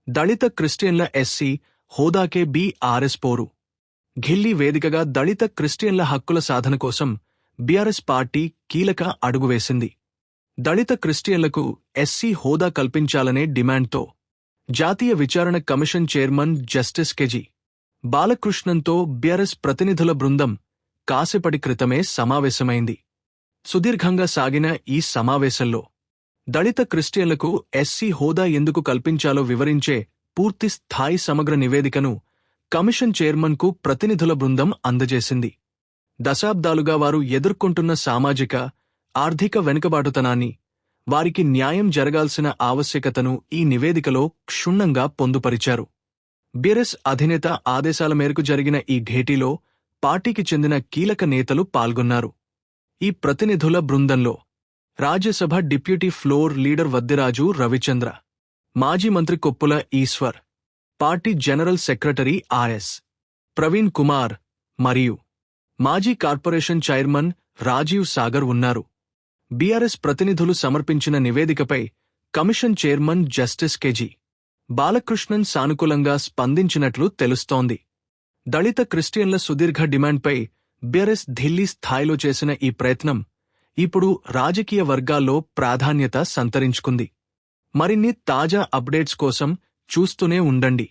దళిత క్రిస్టియన్ల SC హోదాకే BRS పోరు. ఢిల్లీ వేదికగా దళిత క్రిస్టియన్ల హక్కుల సాధన కోసం బీఆర్ఎస్ పార్టీ కీలక అడుగువేసింది. దళిత క్రిస్టియన్లకు ఎస్సీ హోదా కల్పించాలనే డిమాండ్తో జాతీయ విచారణ కమిషన్ చైర్మన్ జస్టిస్ కెజి బాలకృష్ణన్తో బీఆర్ఎస్ ప్రతినిధుల బృందం కాసేపటి క్రితమే సమావేశమైంది. సుదీర్ఘంగా సాగిన ఈ సమావేశంలో దళిత క్రిస్టియన్లకు ఎస్సీ హోదా ఎందుకు కల్పించాలో వివరించే పూర్తి స్థాయి సమగ్ర నివేదికను కమిషన్ చైర్మన్కు ప్రతినిధుల బృందం అందజేసింది. దశాబ్దాలుగా వారు ఎదుర్కొంటున్న సామాజిక, ఆర్థిక వెనుకబాటుతనాన్ని, వారికి న్యాయం జరగాల్సిన ఆవశ్యకతను ఈ నివేదికలో క్షుణ్ణంగా పొందుపరిచారు. బీఆర్ఎస్ అధినేత ఆదేశాల మేరకు జరిగిన ఈ భేటీలో పార్టీకి చెందిన కీలక నేతలు పాల్గొన్నారు. ఈ ప్రతినిధుల బృందంలో Rajya Sabha deputy floor leader Vaddiraju Ravichandra, మాజీ మంత్రి Koppula Eshwar, party general secretary RS Praveen Kumar మరియు మాజీ కార్పొరేషన్ చైర్మన్ రాజీవ్ సాగర్ ఉన్నారు. బీఆర్ఎస్ ప్రతినిధులు సమర్పించిన నివేదికపై commission chairman justice KG Balakrishnan సానుకూలంగా స్పందించినట్లు తెలుస్తోంది. దళిత క్రిస్టియన్ల సుదీర్ఘ డిమాండ్పై బీఆర్ఎస్ ఢిల్లీ స్థాయిలో చేసిన ఈ ప్రయత్నం ఇప్పుడు రాజకీయ వర్గాల్లో ప్రాధాన్యత సంతరించుకుంది. మరిన్ని తాజా అప్డేట్స్ కోసం చూస్తూనే ఉండండి.